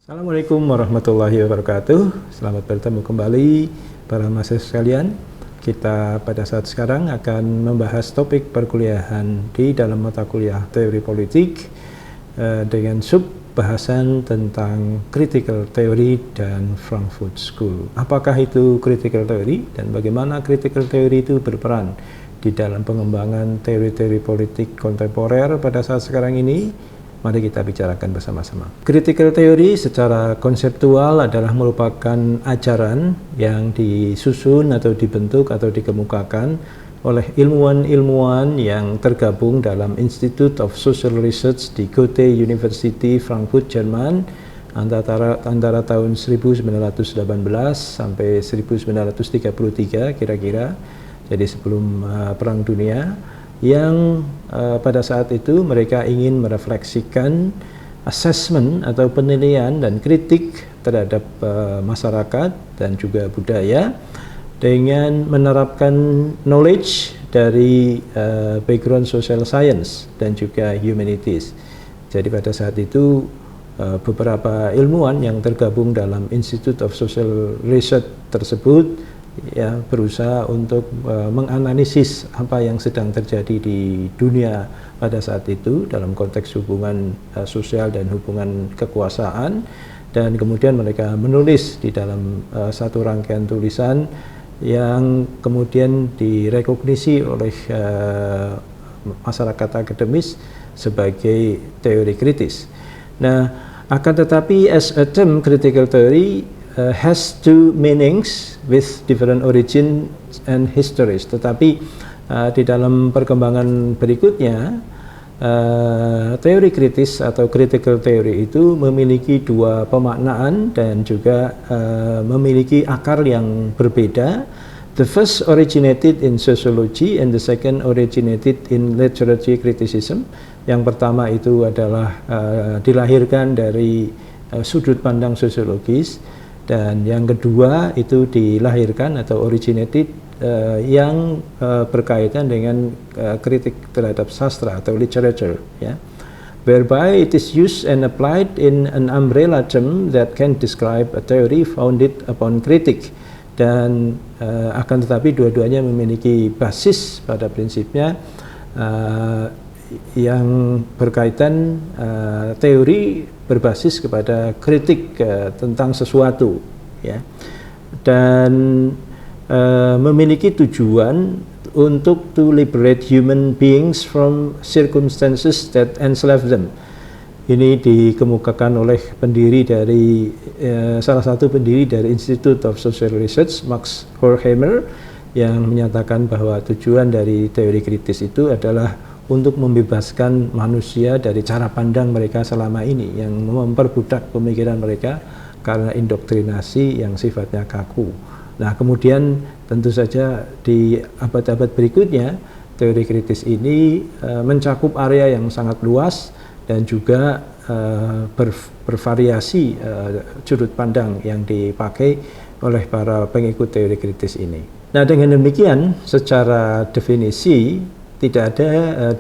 Assalamualaikum warahmatullahi wabarakatuh. Selamat bertemu kembali para mahasiswa sekalian. Kita pada saat sekarang akan membahas topik perkuliahan di dalam mata kuliah teori politik dengan sub bahasan tentang critical theory dan Frankfurt School. Apakah itu critical theory dan bagaimana critical theory itu berperan di dalam pengembangan teori-teori politik kontemporer pada saat sekarang ini? Mari kita bicarakan bersama-sama. Critical theory secara konseptual adalah merupakan ajaran yang disusun atau dibentuk atau dikemukakan oleh ilmuwan-ilmuwan yang tergabung dalam Institute of Social Research di Goethe University, Frankfurt, Jerman antara tahun 1918 sampai 1933 kira-kira, jadi sebelum Perang Dunia, yang pada saat itu mereka ingin merefleksikan assessment atau penilaian dan kritik terhadap masyarakat dan juga budaya dengan menerapkan knowledge dari background social science dan juga humanities. Jadi pada saat itu beberapa ilmuwan yang tergabung dalam Institute of Social Research tersebut ya berusaha untuk menganalisis apa yang sedang terjadi di dunia pada saat itu dalam konteks hubungan sosial dan hubungan kekuasaan, dan kemudian mereka menulis di dalam satu rangkaian tulisan yang kemudian direkognisi oleh masyarakat akademis sebagai teori kritis. Nah, akan tetapi as a term critical theory has two meanings with different origin and histories. Tetapi di dalam perkembangan berikutnya, teori kritis atau critical theory itu memiliki dua pemaknaan dan juga memiliki akar yang berbeda. The first originated in sociology and the second originated in literary criticism. Yang pertama itu adalah dilahirkan dari sudut pandang sosiologis, dan yang kedua itu dilahirkan atau originated yang berkaitan dengan kritik terhadap sastra atau literature, ya, whereby it is used and applied in an umbrella term that can describe a theory founded upon critic. Dan akan tetapi dua-duanya memiliki basis pada prinsipnya yang berkaitan teori berbasis kepada kritik tentang sesuatu, ya, dan memiliki tujuan untuk to liberate human beings from circumstances that enslave them. Ini dikemukakan oleh pendiri dari salah satu pendiri dari Institute of Social Research, Max Horkheimer, yang menyatakan bahwa tujuan dari teori kritis itu adalah untuk membebaskan manusia dari cara pandang mereka selama ini yang memperbudak pemikiran mereka karena indoktrinasi yang sifatnya kaku. Nah, kemudian tentu saja di abad-abad berikutnya teori kritis ini mencakup area yang sangat luas dan juga bervariasi sudut pandang yang dipakai oleh para pengikut teori kritis ini. Nah, dengan demikian secara definisi tidak ada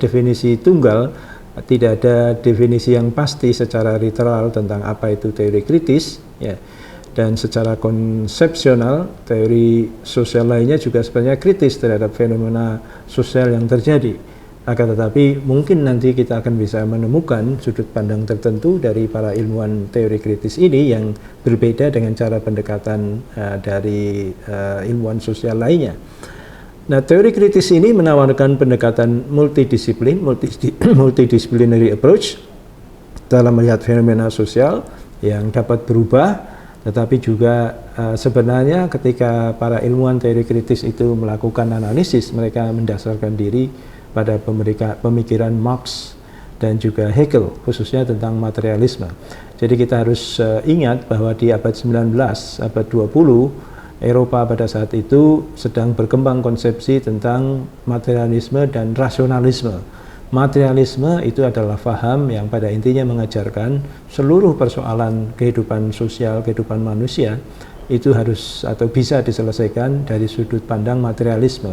definisi tunggal, tidak ada definisi yang pasti secara literal tentang apa itu teori kritis, ya. Dan secara konsepsional, teori sosial lainnya juga sebenarnya kritis terhadap fenomena sosial yang terjadi. Akan tetapi mungkin nanti kita akan bisa menemukan sudut pandang tertentu dari para ilmuwan teori kritis ini yang berbeda dengan cara pendekatan dari ilmuwan sosial lainnya. Nah, teori kritis ini menawarkan pendekatan multidisciplinary approach dalam melihat fenomena sosial yang dapat berubah, tetapi juga sebenarnya ketika para ilmuwan teori kritis itu melakukan analisis, mereka mendasarkan diri pada pemikiran Marx dan juga Hegel, khususnya tentang materialisme. Jadi kita harus ingat bahwa di abad 19, abad 20, Eropa pada saat itu sedang berkembang konsepsi tentang materialisme dan rasionalisme. Materialisme itu adalah faham yang pada intinya mengajarkan seluruh persoalan kehidupan sosial, kehidupan manusia itu harus atau bisa diselesaikan dari sudut pandang materialisme.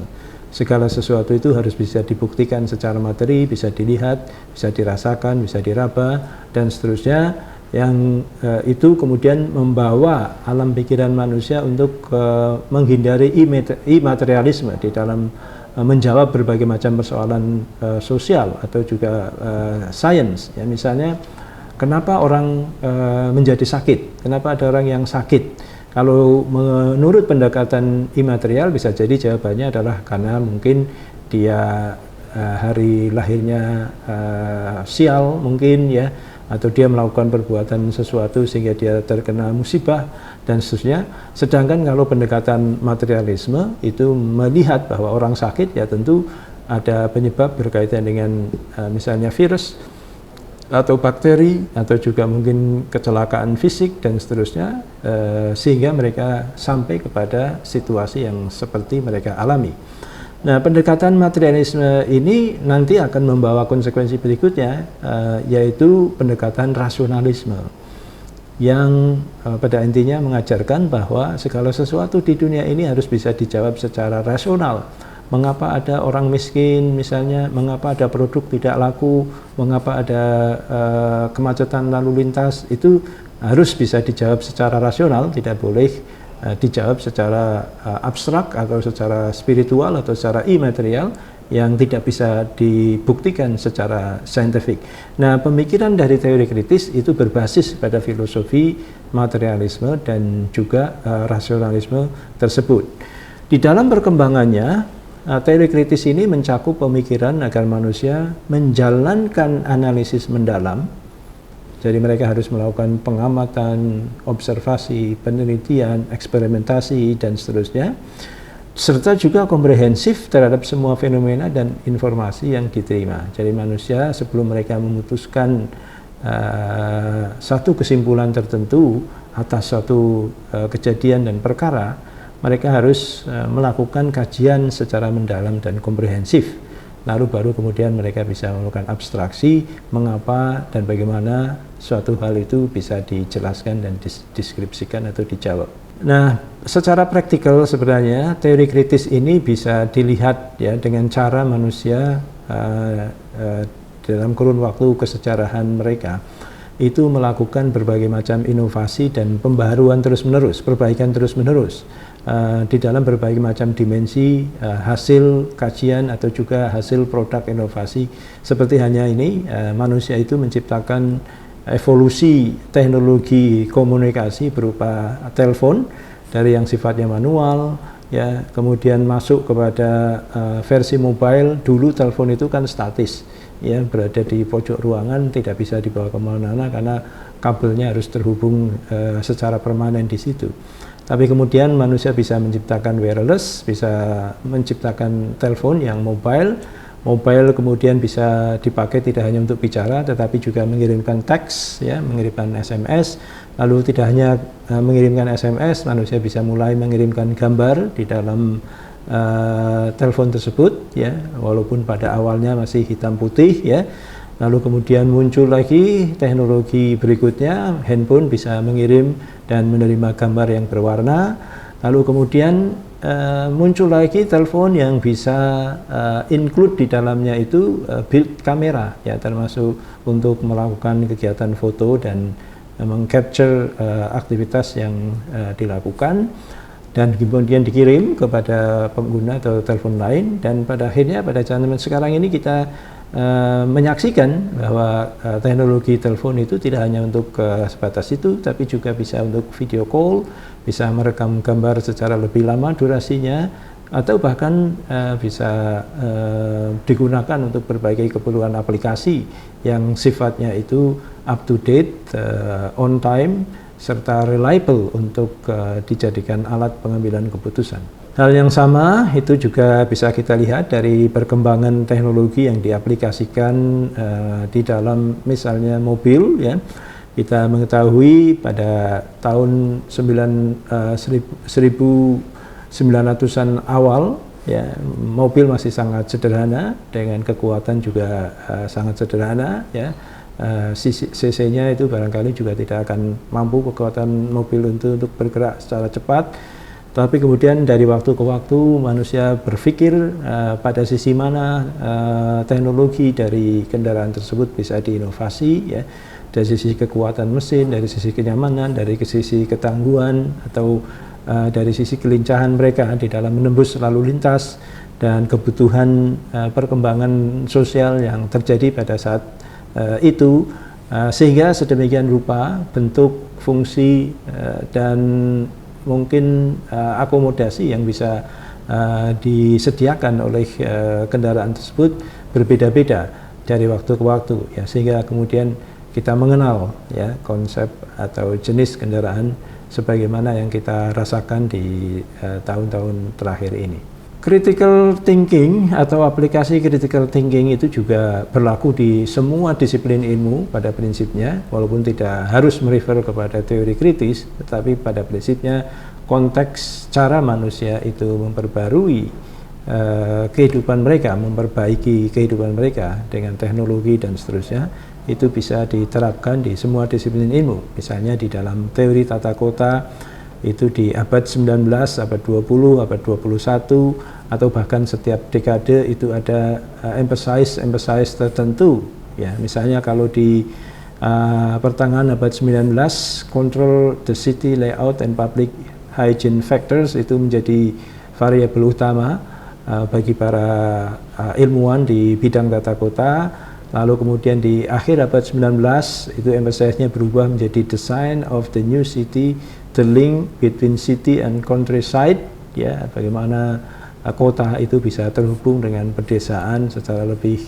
Segala sesuatu itu harus bisa dibuktikan secara materi, bisa dilihat, bisa dirasakan, bisa diraba, dan seterusnya. yang itu kemudian membawa alam pikiran manusia untuk menghindari imaterialisme di dalam menjawab berbagai macam persoalan sosial atau juga sains. Ya, misalnya, kenapa orang menjadi sakit? Kenapa ada orang yang sakit? Kalau menurut pendekatan imaterial, bisa jadi jawabannya adalah karena mungkin dia hari lahirnya sial mungkin, ya, atau dia melakukan perbuatan sesuatu sehingga dia terkena musibah dan seterusnya. Sedangkan kalau pendekatan materialisme itu melihat bahwa orang sakit, ya tentu ada penyebab berkaitan dengan misalnya virus atau bakteri atau juga mungkin kecelakaan fisik dan seterusnya, sehingga mereka sampai kepada situasi yang seperti mereka alami. Nah, pendekatan materialisme ini nanti akan membawa konsekuensi berikutnya, yaitu pendekatan rasionalisme yang pada intinya mengajarkan bahwa segala sesuatu di dunia ini harus bisa dijawab secara rasional. Mengapa ada orang miskin misalnya, mengapa ada produk tidak laku, mengapa ada kemacetan lalu lintas, itu harus bisa dijawab secara rasional, tidak boleh dijawab secara abstrak atau secara spiritual atau secara imaterial yang tidak bisa dibuktikan secara saintifik. Nah, pemikiran dari teori kritis itu berbasis pada filosofi materialisme dan juga rasionalisme tersebut. Di dalam perkembangannya, teori kritis ini mencakup pemikiran agar manusia menjalankan analisis mendalam. Jadi mereka harus melakukan pengamatan, observasi, penelitian, eksperimentasi, dan seterusnya, serta juga komprehensif terhadap semua fenomena dan informasi yang diterima. Jadi manusia sebelum mereka memutuskan satu kesimpulan tertentu atas suatu kejadian dan perkara, mereka harus melakukan kajian secara mendalam dan komprehensif. Lalu baru kemudian mereka bisa melakukan abstraksi mengapa dan bagaimana suatu hal itu bisa dijelaskan dan dideskripsikan atau dijawab. Nah, secara praktikal sebenarnya teori kritis ini bisa dilihat ya dengan cara manusia dalam kurun waktu kesejarahan mereka itu melakukan berbagai macam inovasi dan pembaharuan terus-menerus, perbaikan terus-menerus di dalam berbagai macam dimensi hasil kajian atau juga hasil produk inovasi. Seperti hanya ini, manusia itu menciptakan evolusi teknologi komunikasi berupa telepon dari yang sifatnya manual, ya, kemudian masuk kepada versi mobile. Dulu telepon itu kan statis, ya, berada di pojok ruangan, tidak bisa dibawa kemana-mana karena kabelnya harus terhubung secara permanen di situ. Tapi kemudian manusia bisa menciptakan wireless, bisa menciptakan telepon yang mobile. Mobile kemudian bisa dipakai tidak hanya untuk bicara, tetapi juga mengirimkan teks, ya, mengirimkan SMS. Lalu tidak hanya mengirimkan SMS, manusia bisa mulai mengirimkan gambar di dalam telepon tersebut, ya, walaupun pada awalnya masih hitam putih, ya. Lalu kemudian muncul lagi teknologi berikutnya, handphone bisa mengirim dan menerima gambar yang berwarna. Lalu kemudian muncul lagi telepon yang bisa include di dalamnya itu build kamera, ya, termasuk untuk melakukan kegiatan foto dan mengcapture aktivitas yang dilakukan, dan kemudian dikirim kepada pengguna atau telepon lain. Dan pada akhirnya pada zaman sekarang ini kita menyaksikan bahwa teknologi telepon itu tidak hanya untuk sebatas itu, tapi juga bisa untuk video call, bisa merekam gambar secara lebih lama durasinya, atau bahkan bisa digunakan untuk berbagai keperluan aplikasi yang sifatnya itu up to date, on time, serta reliable untuk dijadikan alat pengambilan keputusan. Hal yang sama itu juga bisa kita lihat dari perkembangan teknologi yang diaplikasikan di dalam misalnya mobil, ya. Kita mengetahui pada tahun 1900-an awal, ya, mobil masih sangat sederhana dengan kekuatan juga sangat sederhana, ya. CC-nya itu barangkali juga tidak akan mampu kekuatan mobil untuk bergerak secara cepat. Tapi kemudian dari waktu ke waktu manusia berpikir pada sisi mana teknologi dari kendaraan tersebut bisa diinovasi, ya. dari sisi kekuatan mesin, dari sisi kenyamanan, dari sisi ketangguhan, atau dari sisi kelincahan mereka di dalam menembus lalu lintas, dan kebutuhan perkembangan sosial yang terjadi pada saat itu, sehingga sedemikian rupa bentuk, fungsi, dan mungkin akomodasi yang bisa disediakan oleh kendaraan tersebut berbeda-beda dari waktu ke waktu, ya, sehingga kemudian kita mengenal, ya, konsep atau jenis kendaraan sebagaimana yang kita rasakan di tahun-tahun terakhir ini. Critical thinking atau aplikasi critical thinking itu juga berlaku di semua disiplin ilmu pada prinsipnya, walaupun tidak harus merefer kepada teori kritis, tetapi pada prinsipnya konteks cara manusia itu memperbarui kehidupan mereka, memperbaiki kehidupan mereka dengan teknologi dan seterusnya, itu bisa diterapkan di semua disiplin ilmu. Misalnya di dalam teori tata kota, itu di abad 19, abad 20, abad 21, atau bahkan setiap dekade itu ada emphasize tertentu, ya. Misalnya kalau di pertengahan abad 19, control the city layout and public hygiene factors itu menjadi variabel utama bagi para ilmuwan di bidang tata kota. Lalu kemudian di akhir abad 19 itu emphasize-nya berubah menjadi design of the new city, the link between city and countryside, ya, bagaimana kota itu bisa terhubung dengan pedesaan secara lebih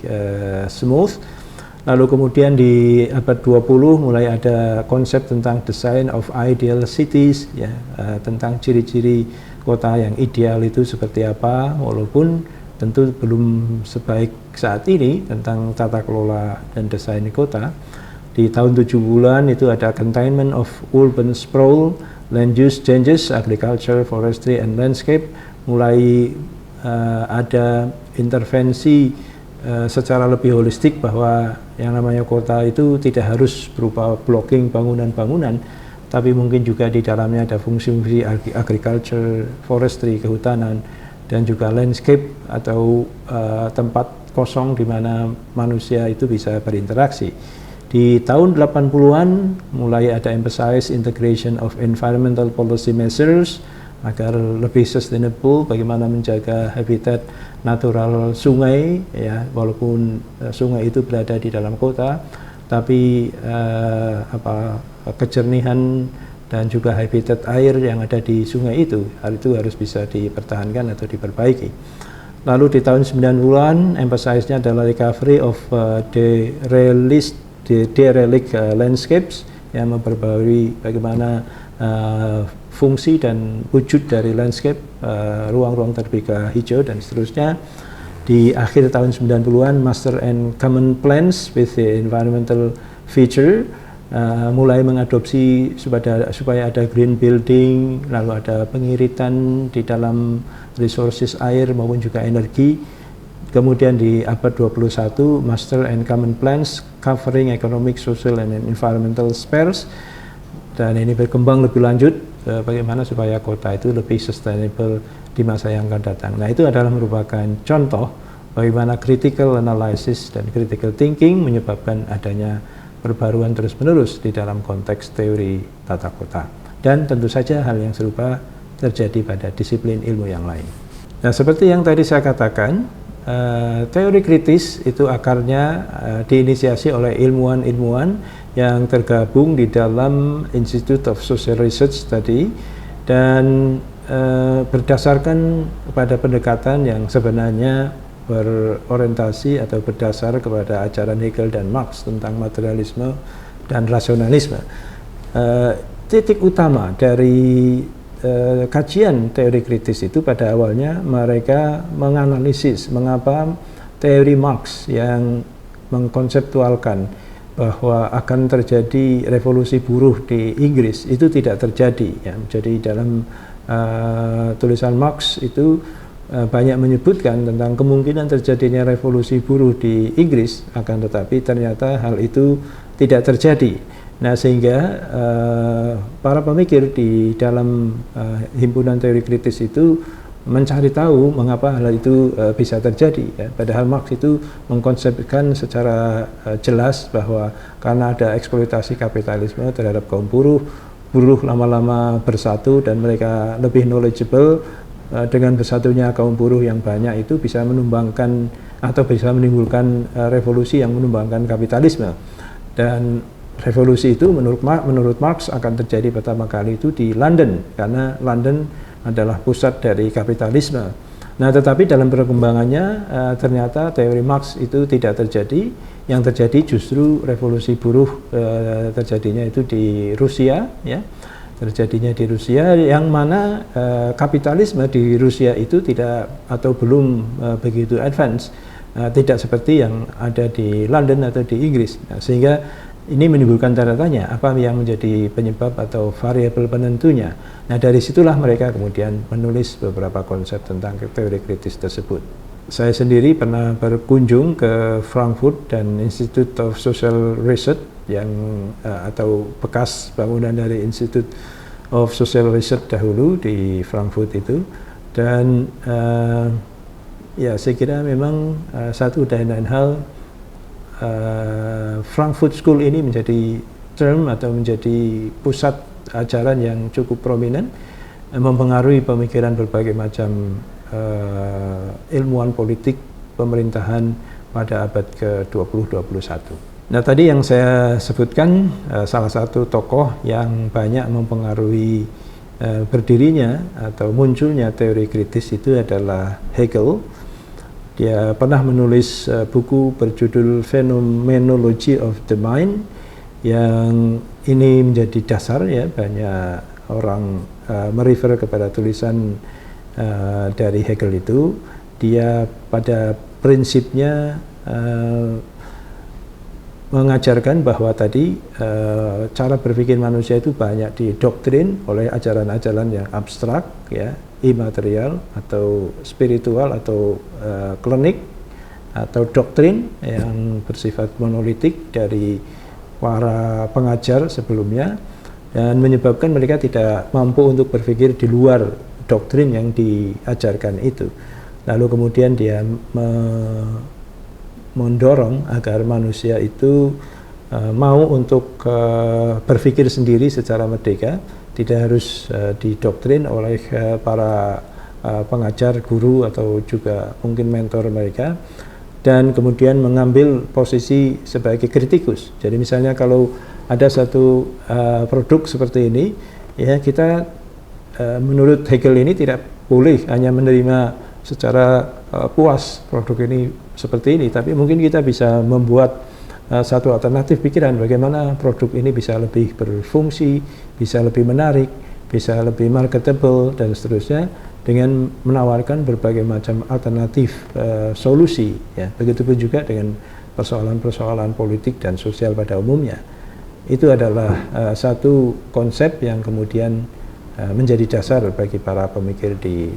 smooth. Lalu kemudian di abad 20 mulai ada konsep tentang design of ideal cities, ya, tentang ciri-ciri kota yang ideal itu seperti apa, walaupun tentu belum sebaik saat ini tentang tata kelola dan desain kota. Di tahun 70-an itu ada containment of urban sprawl, land use changes, agriculture, forestry, and landscape. Mulai ada intervensi secara lebih holistik bahwa yang namanya kota itu tidak harus berupa blocking bangunan-bangunan, tapi mungkin juga di dalamnya ada fungsi-fungsi agriculture, forestry, kehutanan, dan juga landscape atau tempat kosong di mana manusia itu bisa berinteraksi. Di tahun 80-an mulai ada emphasize integration of environmental policy measures agar lebih sustainable, bagaimana menjaga habitat natural sungai, ya, walaupun sungai itu berada di dalam kota, tapi kejernihan dan juga habitat air yang ada di sungai itu, hal itu harus bisa dipertahankan atau diperbaiki. Lalu di tahun 90-an emphasize-nya adalah recovery of derelict landscapes, yang memperbarui bagaimana fungsi dan wujud dari landscape, ruang-ruang terbuka hijau dan seterusnya. Di akhir tahun 90-an master and common plans with the environmental feature, mulai mengadopsi supaya ada green building, lalu ada pengiritan di dalam resources air maupun juga energi. Kemudian di abad 21 master and common plans covering economic, social, and environmental spheres, dan ini berkembang lebih lanjut bagaimana supaya kota itu lebih sustainable di masa yang akan datang. Nah, itu adalah merupakan contoh bagaimana critical analysis dan critical thinking menyebabkan adanya perbaruan terus-menerus di dalam konteks teori tata kota. Dan tentu saja hal yang serupa terjadi pada disiplin ilmu yang lain. Nah, seperti yang tadi saya katakan, teori kritis itu akarnya diinisiasi oleh ilmuwan-ilmuwan yang tergabung di dalam Institute of Social Research tadi, dan berdasarkan kepada pendekatan yang sebenarnya berorientasi atau berdasar kepada ajaran Hegel dan Marx tentang materialisme dan rasionalisme. Titik utama dari kajian teori kritis itu pada awalnya mereka menganalisis mengapa teori Marx yang mengkonseptualkan bahwa akan terjadi revolusi buruh di Inggris itu tidak terjadi, ya. Jadi dalam tulisan Marx itu banyak menyebutkan tentang kemungkinan terjadinya revolusi buruh di Inggris, akan tetapi ternyata hal itu tidak terjadi. Nah, sehingga para pemikir di dalam himpunan teori kritis itu mencari tahu mengapa hal itu bisa terjadi. Ya. Padahal Marx itu mengkonsepkan secara jelas bahwa karena ada eksploitasi kapitalisme terhadap kaum buruh, buruh lama-lama bersatu dan mereka lebih knowledgeable. Dengan bersatunya kaum buruh yang banyak itu bisa menumbangkan atau bisa menimbulkan revolusi yang menumbangkan kapitalisme. Dan revolusi itu menurut Marx akan terjadi pertama kali itu di London, karena London adalah pusat dari kapitalisme. Nah, tetapi dalam perkembangannya ternyata teori Marx itu tidak terjadi. Yang terjadi justru revolusi buruh terjadinya itu di Rusia, ya. Terjadinya di Rusia, yang mana kapitalisme di Rusia itu tidak atau belum begitu advance, tidak seperti yang ada di London atau di Inggris. Nah, sehingga ini menimbulkan tanda tanya, apa yang menjadi penyebab atau variabel penentunya. Nah, dari situlah mereka kemudian menulis beberapa konsep tentang teori kritis tersebut. Saya sendiri pernah berkunjung ke Frankfurt dan Institute of Social Research yang atau bekas bangunan dari Institute of Social Research dahulu di Frankfurt itu. Dan ya, saya kira memang satu dan lain hal, Frankfurt School ini menjadi term atau menjadi pusat ajaran yang cukup prominent, mempengaruhi pemikiran berbagai macam ilmuwan politik pemerintahan pada abad ke-20-21. Nah, tadi yang saya sebutkan salah satu tokoh yang banyak mempengaruhi berdirinya atau munculnya teori kritis itu adalah Hegel. Dia pernah menulis buku berjudul Phenomenology of the Mind, yang ini menjadi dasar, ya, banyak orang merefer kepada tulisan dari Hegel itu. Dia pada prinsipnya mengajarkan bahwa tadi cara berpikir manusia itu banyak didoktrin oleh ajaran-ajaran yang abstrak, ya, imaterial atau spiritual atau klinik atau doktrin yang bersifat monolitik dari para pengajar sebelumnya, dan menyebabkan mereka tidak mampu untuk berpikir di luar doktrin yang diajarkan itu. Lalu kemudian dia mendorong agar manusia itu mau untuk berpikir sendiri secara merdeka, tidak harus didoktrin oleh para pengajar, guru, atau juga mungkin mentor mereka, dan kemudian mengambil posisi sebagai kritikus. Jadi misalnya kalau ada satu produk seperti ini, ya, kita menurut Hegel ini tidak boleh hanya menerima secara puas produk ini seperti ini, tapi mungkin kita bisa membuat satu alternatif pikiran bagaimana produk ini bisa lebih berfungsi, bisa lebih menarik, bisa lebih marketable, dan seterusnya, dengan menawarkan berbagai macam alternatif solusi, ya. Begitupun juga dengan persoalan-persoalan politik dan sosial pada umumnya. Itu adalah satu konsep yang kemudian menjadi dasar bagi para pemikir di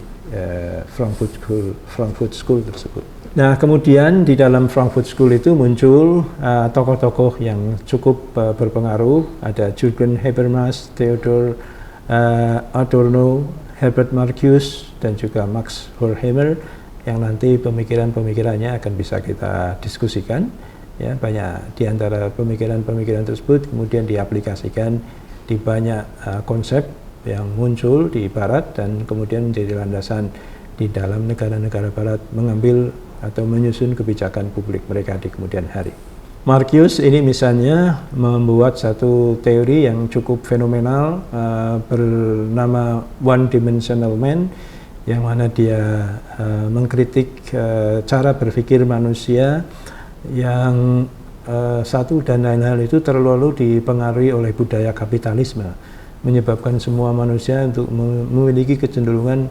Frankfurt School tersebut. Nah, kemudian di dalam Frankfurt School itu muncul tokoh-tokoh yang cukup berpengaruh. Ada Jürgen Habermas, Theodor Adorno, Herbert Marcuse, dan juga Max Horkheimer, yang nanti pemikiran-pemikirannya akan bisa kita diskusikan. Ya, banyak di antara pemikiran-pemikiran tersebut kemudian diaplikasikan di banyak konsep yang muncul di Barat, dan kemudian menjadi landasan di dalam negara-negara Barat mengambil atau menyusun kebijakan publik mereka di kemudian hari. Marcuse ini misalnya membuat satu teori yang cukup fenomenal bernama One Dimensional Man, yang mana dia mengkritik cara berpikir manusia yang satu dan lain hal itu terlalu dipengaruhi oleh budaya kapitalisme, menyebabkan semua manusia untuk memiliki kecenderungan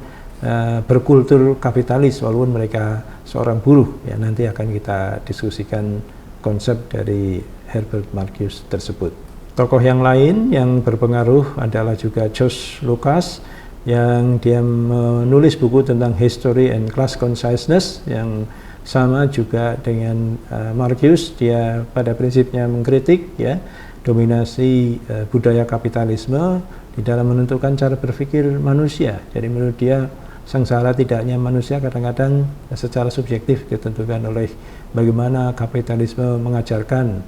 berkultur kapitalis walaupun mereka seorang buruh. Ya, nanti akan kita diskusikan konsep dari Herbert Marcuse tersebut. Tokoh yang lain yang berpengaruh adalah juga George Lucas, yang dia menulis buku tentang History and Class Consciousness, yang sama juga dengan Marcuse. Dia pada prinsipnya mengkritik, ya, dominasi budaya kapitalisme di dalam menentukan cara berpikir manusia. Jadi menurut dia sengsara tidaknya manusia kadang-kadang secara subjektif ditentukan oleh bagaimana kapitalisme mengajarkan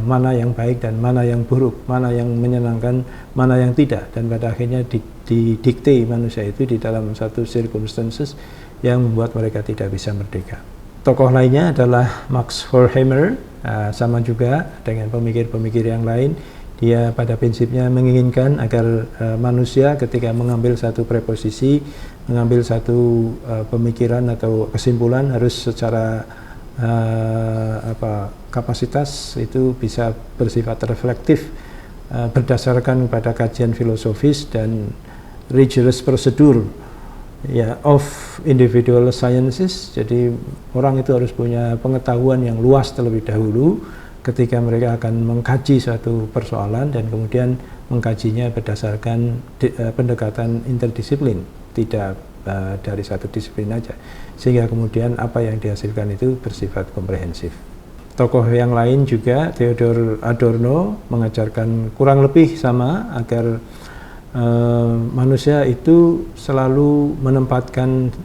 mana yang baik dan mana yang buruk, mana yang menyenangkan, mana yang tidak, dan pada akhirnya didikte manusia itu di dalam satu circumstances yang membuat mereka tidak bisa merdeka. Tokoh lainnya adalah Max Horkheimer, sama juga dengan pemikir-pemikir yang lain. Dia pada prinsipnya menginginkan agar manusia ketika mengambil satu preposisi, mengambil satu pemikiran atau kesimpulan harus secara kapasitas itu bisa bersifat reflektif, berdasarkan pada kajian filosofis dan rigorous prosedur ya of individual sciences. Jadi orang itu harus punya pengetahuan yang luas terlebih dahulu ketika mereka akan mengkaji suatu persoalan, dan kemudian mengkajinya berdasarkan pendekatan interdisiplin, tidak dari satu disiplin aja, sehingga kemudian apa yang dihasilkan itu bersifat komprehensif. Tokoh yang lain juga, Theodor Adorno, mengajarkan kurang lebih sama, agar manusia itu selalu menempatkan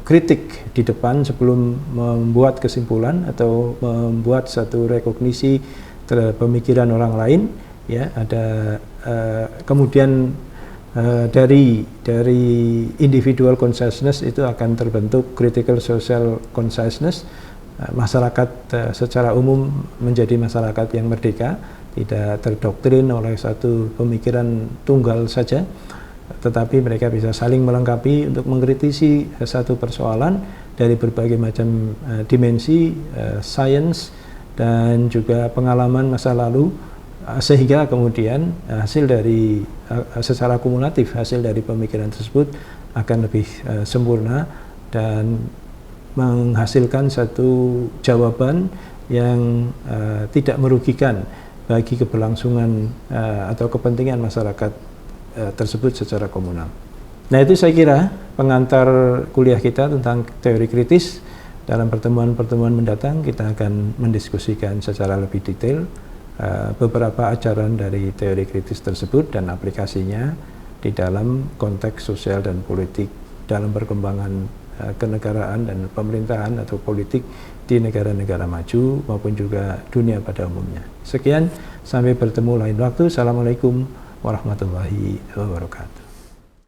kritik di depan sebelum membuat kesimpulan atau membuat satu rekognisi terhadap pemikiran orang lain. Ya, ada kemudian dari individual consciousness itu akan terbentuk critical social consciousness. Masyarakat secara umum menjadi masyarakat yang merdeka, tidak terdoktrin oleh satu pemikiran tunggal saja, tetapi mereka bisa saling melengkapi untuk mengkritisi satu persoalan dari berbagai macam dimensi, sains, dan juga pengalaman masa lalu, sehingga kemudian hasil dari secara kumulatif hasil dari pemikiran tersebut akan lebih sempurna dan menghasilkan satu jawaban yang tidak merugikan bagi keberlangsungan atau kepentingan masyarakat tersebut secara komunal. Nah, itu saya kira pengantar kuliah kita tentang teori kritis. Dalam pertemuan-pertemuan mendatang kita akan mendiskusikan secara lebih detail beberapa ajaran dari teori kritis tersebut dan aplikasinya di dalam konteks sosial dan politik dalam perkembangan kenegaraan dan pemerintahan atau politik di negara-negara maju maupun juga dunia pada umumnya. Sekian, sampai bertemu lain waktu. Assalamualaikum warahmatullahi wabarakatuh.